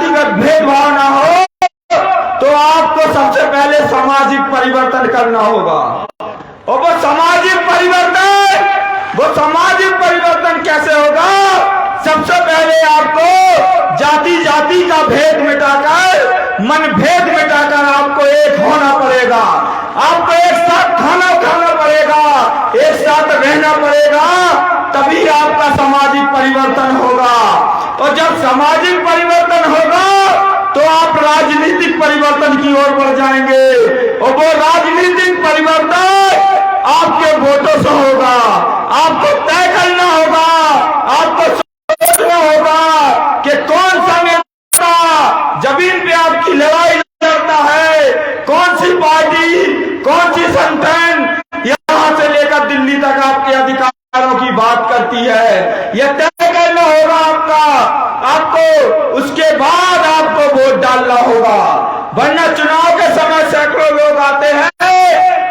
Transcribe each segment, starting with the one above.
जातिगत भेदभाव ना हो, तो आपको सबसे पहले सामाजिक परिवर्तन करना होगा। और वो सामाजिक परिवर्तन कैसे होगा? सबसे पहले आपको जाति का भेद मिटाकर, मन भेद मिटाकर आपको एक होना पड़ेगा। आपको एक साथ खाना खाना पड़ेगा, एक साथ रहना पड़ेगा, तभी आपका सामाजिक परिवर्तन होगा। और जब सामाजिक परिवर्तन होगा तो आप राजनीतिक परिवर्तन की ओर बढ़ जाएंगे। और वो राजनीतिक परिवर्तन आपके वोटों से होगा। आपको तय करना होगा, आपको सोचना होगा कि कौन सा नेता जमीन पे आपकी लड़ाई लड़ता है, कौन सी पार्टी, कौन सी संगठन यहां से लेकर दिल्ली तक आपके अधिकारों की बात करती है। यह तय करना होगा आपको। उसके बाद आपको वोट डालना होगा, वरना चुनाव के समय सैकड़ों लोग आते हैं,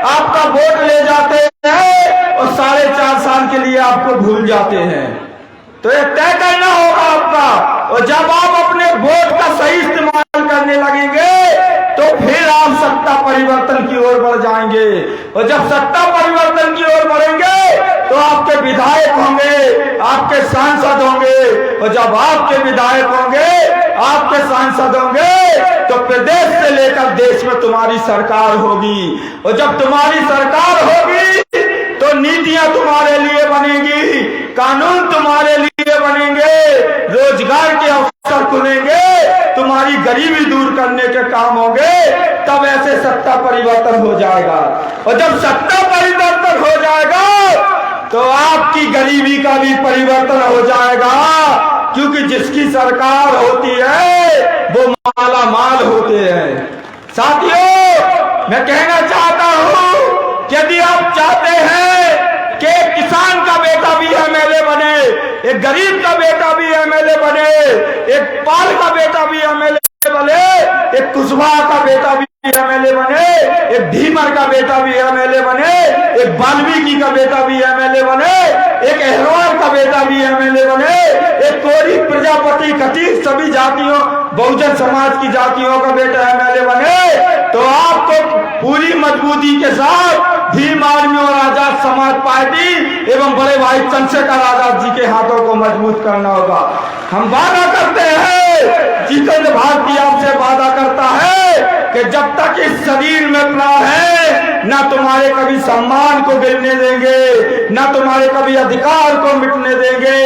आपका वोट ले जाते हैं और 4.5 साल के लिए आपको भूल जाते हैं। तो यह तय करना होगा आपका। और जब आप अपने वोट का सही इस्तेमाल करने लगेंगे तो फिर आप सत्ता परिवर्तन की ओर बढ़ जाएंगे। और जब सत्ता परिवर्तन की ओर बढ़ेंगे तो आपके विधायक होंगे, आपके सांसद होंगे। और जब आपके विधायक होंगे, आपके सांसद होंगे, तो प्रदेश से लेकर देश में तुम्हारी सरकार होगी। और जब तुम्हारी सरकार होगी तो नीतियां तुम्हारे लिए बनेगी, कानून तुम्हारे लिए बनेंगे, रोजगार के अवसर खुलेंगे, तुम्हारी गरीबी दूर करने के काम होंगे। तब ऐसे सत्ता परिवर्तन हो जाएगा। और जब सत्ता परिवर्तन हो जाएगा तो आपकी गरीबी का भी परिवर्तन हो जाएगा, क्योंकि जिसकी सरकार होती है वो माला माल होते हैं। साथियों, मैं कहना चाहता हूं कि यदि आप चाहते हैं कि एक किसान का बेटा भी एमएलए बने, एक गरीब का बेटा भी एमएलए बने, एक पाल का बेटा भी एमएलए बने, एक कुशवाहा का बेटा भी एमएलए बने, एक धीमर का बेटा भी एमएलए बने, एक वाल्मीकि का बेटा भी एमएलए बने, एक अहरवाल का बेटा भी एमएलए बने, एक कोरी, प्रजापति, खटीक, सभी जातियों, बहुजन समाज की जातियों का बेटा एमएलए बने, तो आपको पूरी मजबूती के साथ भीम आर्मी और आजाद समाज पार्टी एवं बड़े भाई चंद्रशेखर आजाद जी के हाथों को मजबूत करना होगा। हम वादा करते हैं, जितेंद्र भारती आपसे वादा करता है कि जब तक इस शरीर में प्राण है, ना तुम्हारे कभी सम्मान को गिरने देंगे, ना तुम्हारे कभी अधिकार को मिटने देंगे,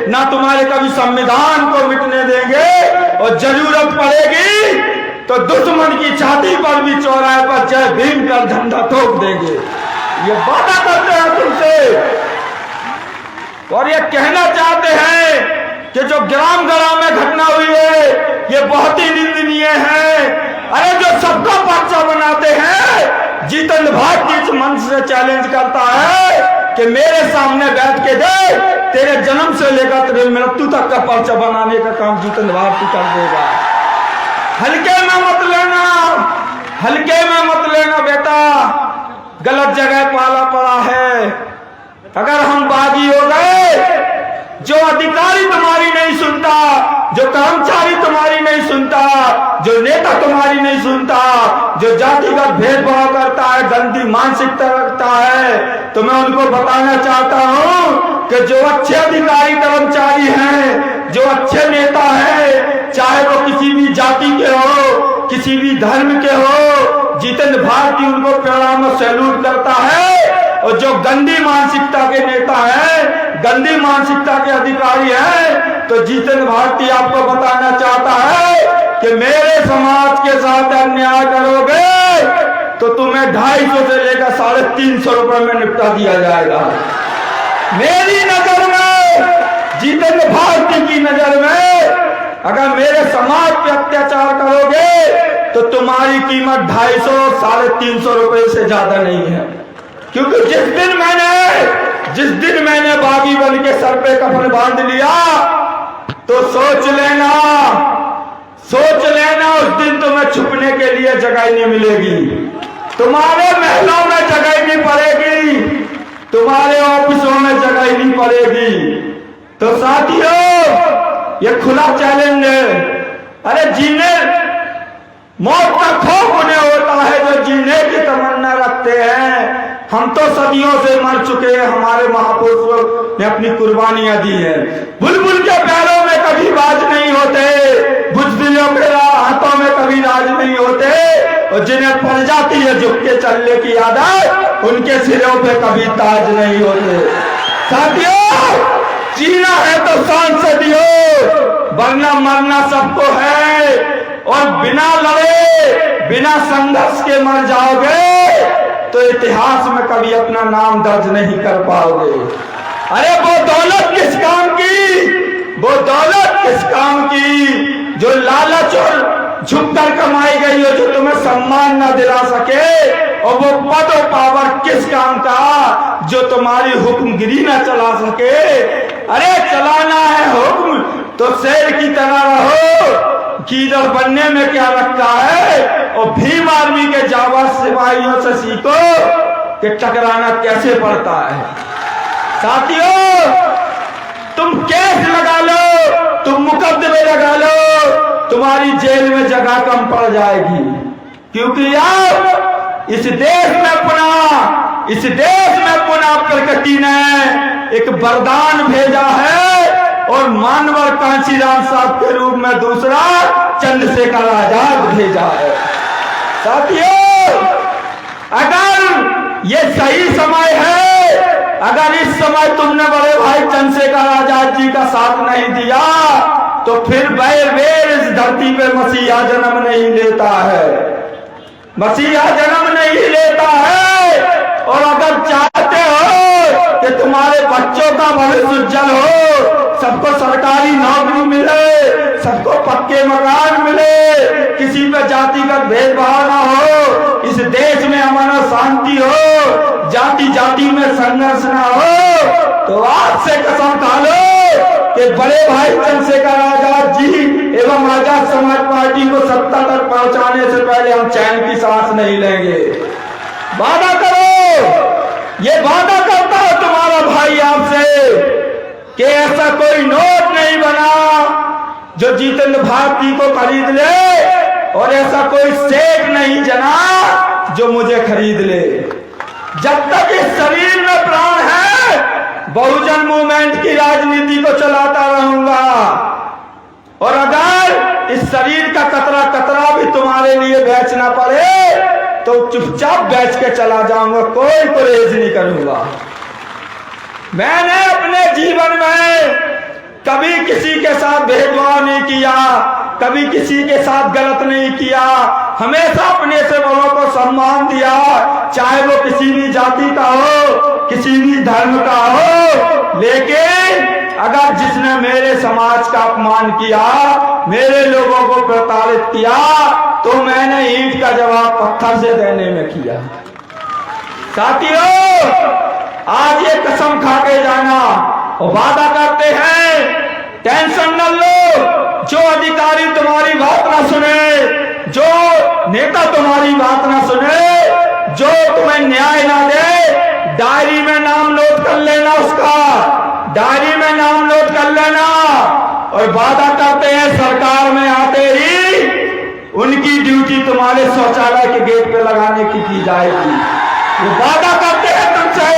ना तुम्हारे कभी संविधान को मिटने देंगे। और जरूरत पड़ेगी तो दुश्मन की छाती पर भी चौराहे पर जय भीम का झंडा ठोक देंगे। ये वादा करते हैं तुमसे। और ये कहना चाहते हैं कि जो ग्राम में घटना हुई है ये बहुत ही निंदनीय है। अरे जो सबका पर्चा बनाते हैं, जितेंद्र भारती इस मंच से चैलेंज करता है कि मेरे सामने बैठ के दे, तेरे जन्म से लेकर तेरे मृत्यु तक का पर्चा बनाने का काम जितेंद्र भारती कर देगा। हल्के में मत लेना, हल्के में मत लेना बेटा, गलत जगह पाला पड़ा है। अगर हम बागी हो गए, जो अधिकारी तुम्हारी नहीं सुनता, जो कर्मचारी तुम्हारी नहीं सुनता, जो नेता तुम्हारी नहीं सुनता, जो जातिगत भेदभाव करता है, गंदी मानसिकता रखता है, तो मैं उनको बताना चाहता हूं कि जो अच्छे अधिकारी कर्मचारी हैं, जो अच्छे नेता हैं, चाहे वो किसी भी जाति के हो, किसी भी धर्म के हो, जितेंद्र भारती उनको प्रणाम और सैल्यूट करता है। और जो गंदी मानसिकता के नेता हैं, गंदी मानसिकता के अधिकारी हैं, तो जितेंद्र भारती आपको बताना चाहता है कि मेरे समाज के साथ अन्याय करोगे तो तुम्हें 250 से लेकर 350 रुपए में निपटा दिया जाएगा। मेरी नजर में, जितेंद्र भारती की नजर में, अगर मेरे समाज पे अत्याचार करोगे तो तुम्हारी कीमत 250, 350 रुपए से ज्यादा नहीं है। क्योंकि जिस दिन मैंने बागी बन के सर पे कफन बांध लिया, तो सोच लेना उस दिन तुम्हें छुपने के लिए जगह नहीं मिलेगी, तुम्हारे महलों में जगह नहीं पड़ेगी, तुम्हारे ऑफिसों में जगह नहीं पड़ेगी। तो साथियों, ये खुला चैलेंज है अरे जीने, मौत का खौफ उन्हें होता है जो जीने की तमन्ना रखते हैं। हम तो सदियों से मर चुके हैं, हमारे महापुरुषों ने अपनी कुर्बानियां दी हैं। बुलबुल के पैरों में कभी बाज नहीं होते, बुजदिलों के हाथों में कभी राज नहीं होते, और जिन्हें पड़ जाती है झुक के चलने की आदत, उनके सिरों पे कभी ताज नहीं होते। साथियों, जीना है तो शान से जियो, वरना मरना सबको है, और बिना लड़े बिना संघर्ष के मर जाओगे तो इतिहास में कभी अपना नाम दर्ज नहीं कर पाओगे। अरे वो दौलत किस काम की, वो दौलत किस काम की जो लालच और झुककर कमाई गई हो, जो तुम्हें सम्मान न दिला सके, और वो पद और पावर किस काम का जो तुम्हारी हुक्मगिरी न चला सके। अरे चलाना है हुक्म तो शेर की तरह रहो, कीदर बनने में क्या रखा है, और भीम आर्मी के जाबाज सिपाहियों से सीखो कि टकराना कैसे पड़ता है। साथियों, तुम केस लगा लो, तुम मुकदमे लगा लो, तुम्हारी जेल में जगह कम पड़ जाएगी, क्योंकि अब इस देश में पुनः प्रकृति ने एक वरदान भेजा है, और मानवर कांशीराम साहब के रूप में दूसरा चंद्रशेखर आजाद भेजा है। साथियों, अगर ये सही समय है, अगर इस समय तुमने बड़े भाई चंद्रशेखर आजाद जी का साथ नहीं दिया, तो फिर बेर इस धरती पे मसीहा जन्म नहीं लेता है, मसीहा जन्म नहीं लेता है। और अगर चाहते हो कि तुम्हारे बच्चों का भविष्य उज्जवल हो, सबको सरकारी नौकरी मिले, सबको पक्के मकान मिले, किसी पे जातिगत भेदभाव ना हो, इस देश में अमन और शांति हो, जाति जाति में संघर्ष ना हो, तो आज से कसम खा लो कि बड़े भाई चंद्रशेखर आजाद जी एवं आजाद समाज पार्टी को सत्ता तक पहुंचाने से पहले हम चैन की सांस नहीं लेंगे। वादा करो, ये वादा करता है तुम्हारा भाई आपसे कि ऐसा कोई नोट नहीं बना जो जितेंद्र भारती को खरीद ले, और ऐसा कोई सेठ नहीं जना जो मुझे खरीद ले। जब तक इस शरीर में प्राण है, बहुजन मूवमेंट की राजनीति को चलाता रहूंगा, और अगर इस शरीर का कतरा कतरा भी तुम्हारे लिए बेचना पड़े तो चुपचाप बेच के चला जाऊंगा, कोई परहेज नहीं करूंगा। मैंने अपने जीवन में कभी किसी के साथ भेदभाव नहीं किया, कभी किसी के साथ गलत नहीं किया, हमेशा अपने से बड़ों को सम्मान दिया, चाहे वो किसी भी जाति का हो, किसी भी धर्म का हो। लेकिन अगर जिसने मेरे समाज का अपमान किया, मेरे लोगों को प्रताड़ित किया, तो मैंने ईंट का जवाब पत्थर से देने में किया। साथियों, आज ये कसम खा के जाना और वादा करते हैं, टेंशन न लो, जो अधिकारी तुम्हारी बात ना सुने, जो नेता तुम्हारी बात ना सुने, जो तुम्हें न्याय ना दे, डायरी में नाम नोट कर लेना, उसका डायरी में नाम नोट कर लेना। और वादा करते हैं सरकार में आते ही उनकी ड्यूटी तुम्हारे शौचालय के गेट पे लगाने की जाएगी। वो वादा करते हैं तुमसे,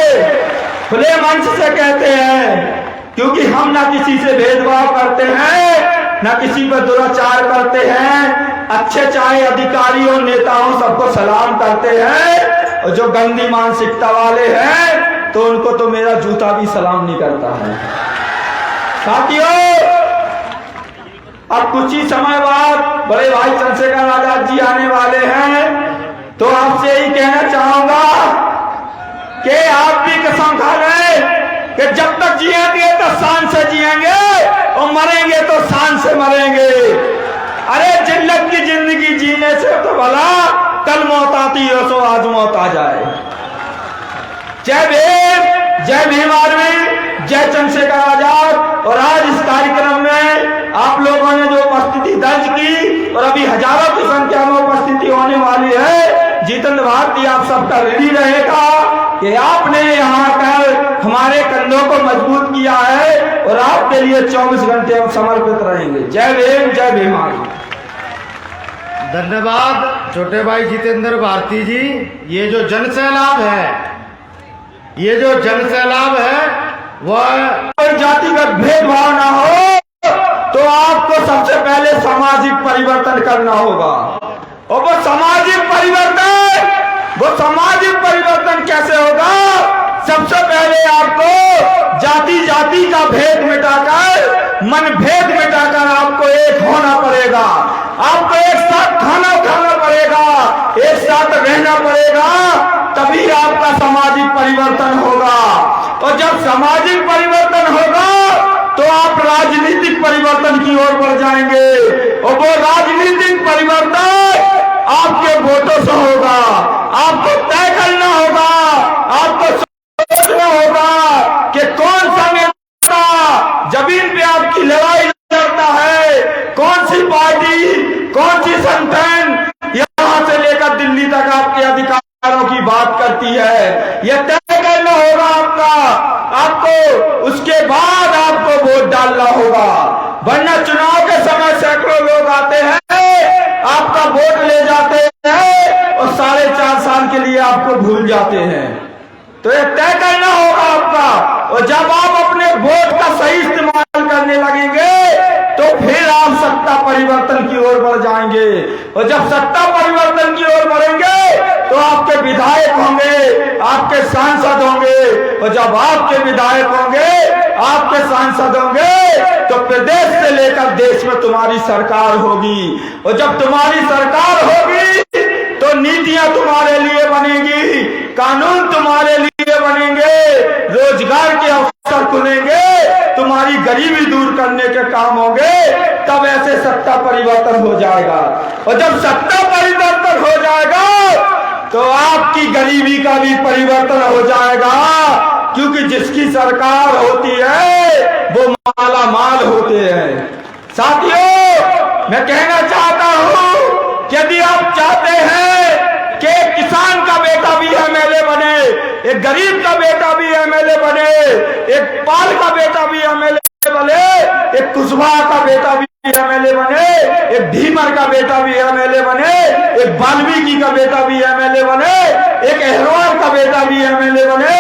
खुले मंच से कहते हैं, क्योंकि हम ना किसी से भेदभाव करते हैं, ना किसी पर दुराचार करते हैं। अच्छे चाहे अधिकारी और नेता हो, सबको सलाम करते हैं, और जो गंदी मानसिकता वाले हैं तो उनको तो मेरा जूता भी सलाम नहीं करता है। साथियों, अब कुछ ही समय बाद बड़े भाई चंद्रशेखर आजाद जी आने वाले हैं, तो आपसे यही कहना चाहूंगा कि आप भी कसम खा रहे कि जब तक जिएंगे तो शान से जिएंगे, और मरेंगे तो शान से मरेंगे। अरे जिल्लत की जिंदगी जीने से तो भला कल मौत आती हो तो आज मौत आ जाए। जय भीम, जय भीम आर्मी, जय चंद्रशेखर आजाद। और आज इस कार्यक्रम में आप लोगों ने जो उपस्थिति दर्ज की, और अभी हजारों की संख्या में उपस्थिति होने वाली है, जितेंद्र भारती आप सबका ऋणी रहेगा कि आपने यहाँ कर हमारे कंधों को मजबूत किया है, और आपके लिए 24 घंटे हम समर्पित रहेंगे। जय भीम, जय भीम आर्मी। धन्यवाद छोटे भाई जितेंद्र भारती जी। ये जो जन सैलाब है वह कोई जातिगत भेदभाव ना हो, तो आपको सबसे पहले सामाजिक परिवर्तन करना होगा। और वो सामाजिक परिवर्तन कैसे होगा? सबसे पहले आपको जाति का भेद मिटाकर, मन भेद मिटाकर आपको एक होना पड़ेगा। आपको एक साथ खाना खाना पड़ेगा, एक साथ रहना पड़ेगा, तभी आपका सामाजिक परिवर्तन होगा। और जब सामाजिक परिवर्तन होगा तो आप राजनीतिक परिवर्तन की ओर बढ़ जाएंगे। और वो राजनीतिक परिवर्तन आपके वोटों से होगा। आपको तय करना होगा, आपको सोचना होगा कि कौन सा नेता जमीन पे आपकी लड़ाई लड़ता है, कौन सी पार्टी, कौन सी संगठन यहां से लेकर दिल्ली तक आपके अधिकारों की बात करती है। यह तय करना होगा आपको उसके बाद आपको वोट डालना होगा। वरना चुनाव के समय सैकड़ों लोग आते हैं, आपका वोट ले जाते हैं और 4.5 साल के लिए आपको भूल जाते हैं। तो यह तय करना होगा आपका। और जब आप अपने वोट का सही इस्तेमाल करने लगेंगे तो फिर आप सत्ता परिवर्तन की ओर बढ़ जाएंगे। और जब सत्ता परिवर्तन की ओर बढ़ेंगे तो आपके विधायक होंगे, आपके सांसद होंगे। और जब आपके विधायक होंगे, आपके सांसद होंगे, तो प्रदेश से लेकर देश में तुम्हारी सरकार होगी। और जब तुम्हारी सरकार होगी तो नीतियां तुम्हारे लिए बनेगी, कानून तुम्हारे लिए बनेंगे, रोजगार के अवसर खुलेंगे, तुम्हारी गरीबी दूर करने के काम होंगे। तब ऐसे सत्ता परिवर्तन हो जाएगा। और जब सत्ता परिवर्तन हो जाएगा तो आपकी गरीबी का भी परिवर्तन हो जाएगा, क्योंकि जिसकी सरकार होती है वो माला माल होते हैं। साथियों, मैं कहना चाहता हूं कि यदि आप चाहते हैं कि एक किसान का बेटा भी एमएलए बने, एक गरीब का बेटा भी एमएलए बने, एक पाल का बेटा भी एमएलए बने, एक कुशवाहा का बेटा भी एमएलए बने, एक धीमर का बेटा भी एमएलए बने, एक वाल्मीकि का बेटा भी एमएलए बने, एक अहरवाल का बेटा भी एमएलए बने,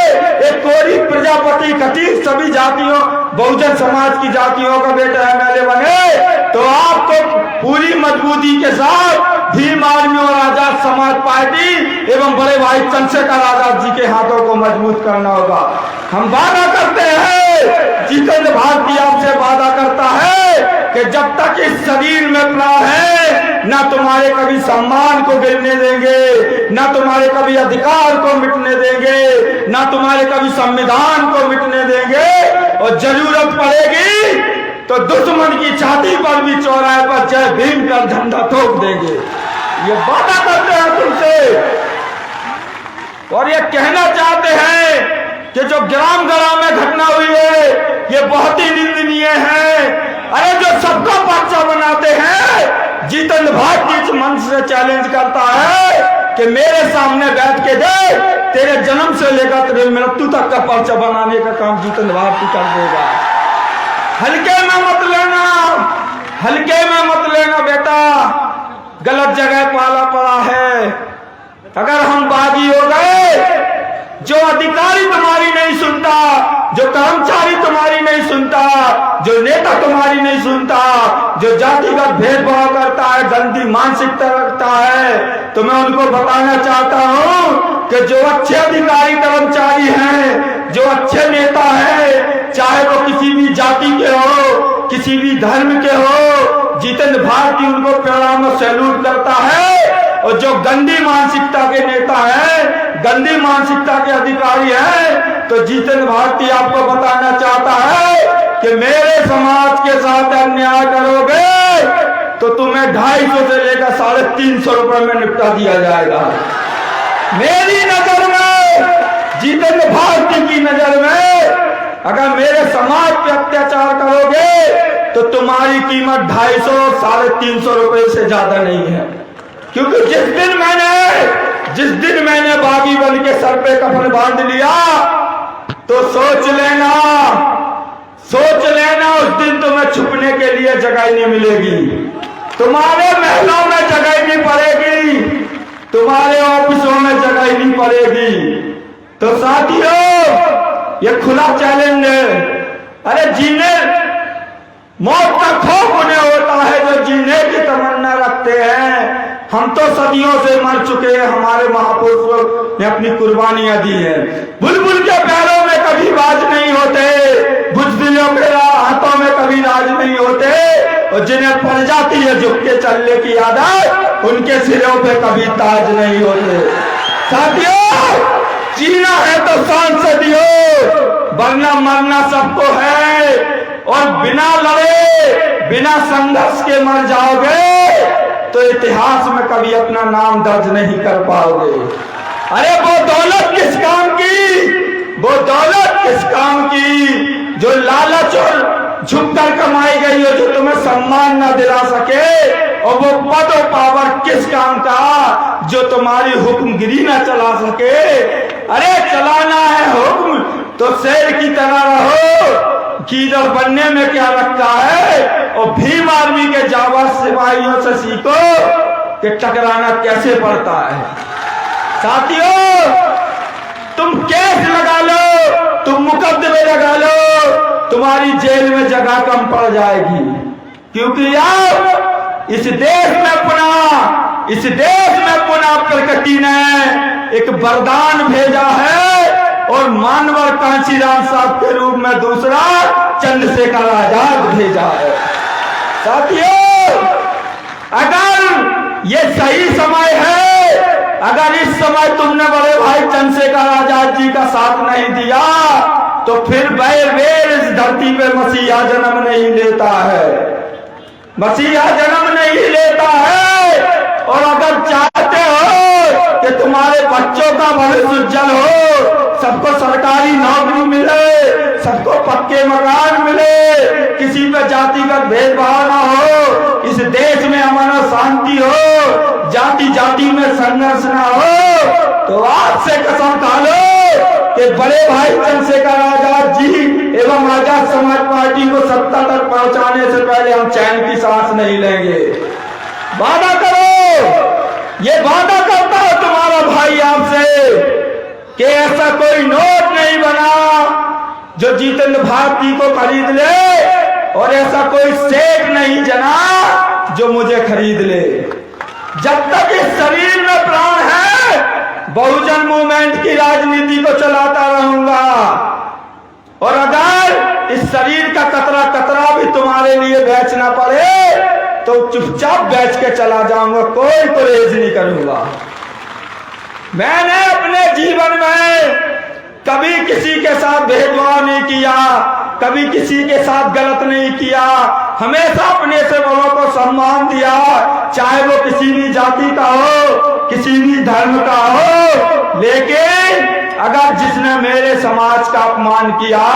एक कोरी, प्रजापति, खटीक, सभी जातियों, बहुजन समाज की जातियों का बेटा एमएलए बने, तो आपको पूरी मजबूती के साथ भीम आर्मी और आजाद समाज पार्टी एवं बड़े भाई चंद्रशेखर आजाद जी के हाथों को मजबूत करना होगा। हम वादा करते हैं, जितेंद्र भारती आपसे वादा करता है कि जब तक इस शरीर में प्राण है, ना तुम्हारे कभी सम्मान को गिरने देंगे, ना तुम्हारे कभी अधिकार को मिटने देंगे, ना तुम्हारे कभी संविधान को मिटने देंगे। और जरूरत पड़ेगी तो दुश्मन की छाती पर भी चौराहे पर जय भीम का झंडा ठोक देंगे। ये वादा करते हैं तुमसे। और ये कहना चाहते हैं कि जो ग्राम में घटना हुई है ये बहुत ही निंदनीय है। अरे जो सबका पर्चा बनाते हैं, जितेंद्र भारती इस मंच से चैलेंज करता है कि मेरे सामने बैठ के दे, तेरे जन्म से लेकर तेरे मृत्यु तक का पर्चा बनाने का काम जितेंद्र भारती कर देगा। हल्के में मत लेना, हल्के में मत लेना बेटा, गलत जगह पाला पड़ा है। अगर हम बागी हो गए, जो अधिकारी तुम्हारी नहीं सुनता, जो कर्मचारी तुम्हारी नहीं सुनता, जो नेता तुम्हारी नहीं सुनता, जो जातिगत भेदभाव करता है, गंदी मानसिकता रखता है, तो मैं उनको बताना चाहता हूं कि जो अच्छे अधिकारी कर्मचारी हैं, जो अच्छे नेता हैं, चाहे वो किसी भी जाति के हो, किसी भी धर्म के हो, जितेंद्र भारती उनको प्रणाम और सैल्यूट करता है। और जो गंदी मानसिकता के नेता हैं, गंदी मानसिकता के अधिकारी हैं, तो जितेंद्र भारती आपको बताना चाहता है कि मेरे समाज के साथ अन्याय करोगे तो तुम्हें 250 से लेकर 350 रुपए में निपटा दिया जाएगा। मेरी नजर में, जितेंद्र भारती की नजर में, अगर मेरे समाज पे अत्याचार करोगे तो तुम्हारी कीमत 250, 350 रुपए से ज्यादा नहीं है। क्योंकि जिस दिन मैंने बागी बन के सर पे कफन बांध लिया, तो सोच लेना उस दिन तुम्हें छुपने के लिए जगह नहीं मिलेगी। तुम्हारे महलों में जगह नहीं पड़ेगी, तुम्हारे ऑफिसों में जगह नहीं पड़ेगी। तो साथियों, ये खुला चैलेंज है। अरे जीने, मौत का खौफ उन्हें होता है जो जीने की तमन्ना रखते हैं। हम तो सदियों से मर चुके हैं, हमारे महापुरुषों ने अपनी कुर्बानियां दी हैं। बुलबुल के पैरों में कभी बाज नहीं होते, बुजदिलों के हाथों में कभी राज नहीं होते, और जिन्हें पड़ जाती है झुक के चलने की आदत, उनके सिरों पे कभी ताज नहीं होते। साथियों, जीना है तो शान से दियो, वरना मरना सबको है, और बिना लड़े बिना संघर्ष के मर जाओगे तो इतिहास में कभी अपना नाम दर्ज नहीं कर पाओगे। अरे वो दौलत किस काम की, वो दौलत किस काम की जो लालच और झुककर कमाई गई हो, जो तुम्हें सम्मान न दिला सके, और वो पद और पावर किस काम का जो तुम्हारी हुक्मगिरी न चला सके। अरे चलाना है हुक्म तो शेर की तरह रहो, कीदर बनने में क्या रखा है, और भीम आर्मी के जाबाज सिपाहियों से सीखो कि टकराना कैसे पड़ता है। साथियों, तुम केस लगा लो, तुम मुकदमे लगा लो, तुम्हारी जेल में जगह कम पड़ जाएगी, क्योंकि अब इस देश में पुनः प्रकृति ने एक वरदान भेजा है, और मानवर कांशीराम साहब के रूप में दूसरा चंद्रशेखर आजाद भेजा है। साथियों, अगर ये सही समय है, अगर इस समय तुमने बड़े भाई चंद्रशेखर आजाद जी का साथ नहीं दिया, तो फिर बेर इस धरती पे मसीहा जन्म नहीं लेता है, मसीहा जन्म नहीं लेता है। और अगर चाहते हो कि तुम्हारे बच्चों का भविष्य उज्जवल हो, सबको सरकारी नौकरी मिले, सबको पक्के मकान मिले, किसी पे जातिगत भेदभाव ना हो, इस देश में अमन और शांति हो, जाति जाति में संघर्ष ना हो, तो आज से कसम खा लो कि बड़े भाई चंद्रशेखर आजाद जी एवं आजाद समाज पार्टी को सत्ता तक पहुंचाने से पहले हम चैन की सांस नहीं लेंगे। वादा करो, ये वादा करता है तुम्हारा भाई आपसे कि ऐसा कोई नोट नहीं बना जो जितेंद्र भारती को खरीद ले, और ऐसा कोई सेठ नहीं जना जो मुझे खरीद ले। जब तक इस शरीर में प्राण है, बहुजन मूवमेंट की राजनीति को चलाता रहूंगा, और अगर इस शरीर का कतरा कतरा भी तुम्हारे लिए बेचना पड़े तो चुपचाप बेच के चला जाऊंगा, कोई परहेज नहीं करूंगा। मैंने अपने जीवन में कभी किसी के साथ भेदभाव नहीं किया, कभी किसी के साथ गलत नहीं किया, हमेशा अपने से बड़ों को सम्मान दिया, चाहे वो किसी भी जाति का हो, किसी भी धर्म का हो। लेकिन अगर जिसने मेरे समाज का अपमान किया,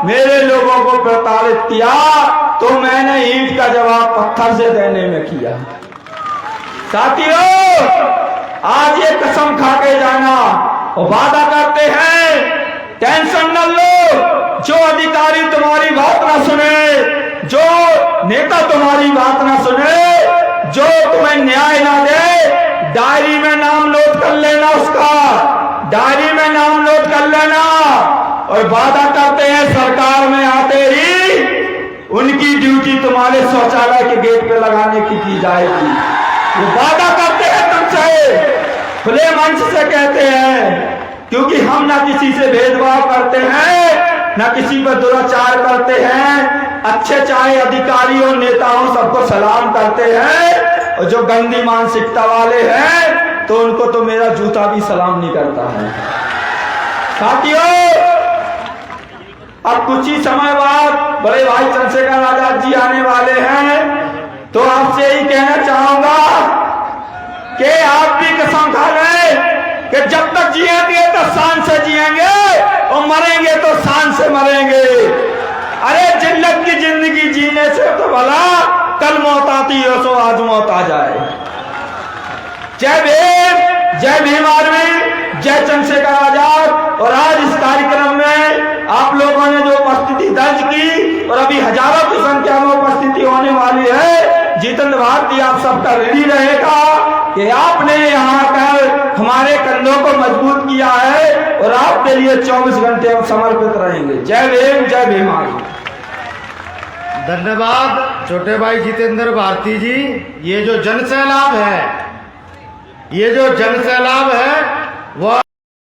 मेरे लोगों को प्रताड़ित किया, तो मैंने ईंट का जवाब पत्थर से देने में किया। साथियों, आज ये कसम खा के जाना और वादा करते हैं, टेंशन न लो, जो अधिकारी तुम्हारी बात ना सुने, जो नेता तुम्हारी बात ना सुने, जो तुम्हें न्याय ना दे, डायरी में नाम नोट कर लेना, उसका डायरी में नाम नोट कर लेना। और वादा करते हैं सरकार में आते ही उनकी ड्यूटी तुम्हारे शौचालय के गेट पे लगाने की जाएगी। वो वादा करते हैं तुमसे, खुले मंच से कहते हैं, क्योंकि हम ना किसी से भेदभाव करते हैं, ना किसी पर दुराचार करते हैं, अच्छे चाहे अधिकारी और नेता हो सबको सलाम करते हैं, और जो गंदी मानसिकता वाले हैं तो उनको तो मेरा जूता भी सलाम नहीं करता है। साथियों, अब कुछ ही समय बाद बड़े भाई चंद्रशेखर आजाद जी आने वाले हैं, तो आपसे यही कहना चाहूंगा कि आप भी कसम खा लें कि जब तक जिएंगे तो शान से जिएंगे, और मरेंगे तो शान से मरेंगे। अरे जिल्लत की जिंदगी जीने से तो भला कल मौत आती हो सो आज मौत आ जाए। जय भीम, जय भीम आर्मी, जय चंद्रशेखर आजाद। और आज इस कार्यक्रम में आप लोगों ने जो उपस्थिति दर्ज की, और अभी हजारों की संख्या में उपस्थिति होने वाली है, जितेंद्र भारती आप सबका रेडी रहेगा कि आपने यहाँ आकर हमारे कंधों को मजबूत किया है और आपके लिए 24 घंटे हम समर्पित रहेंगे। जय भीम, जय भीम। धन्यवाद छोटे भाई जितेंद्र भारती जी। ये जो जन सैलाब है, ये जो जन सैलाब है वह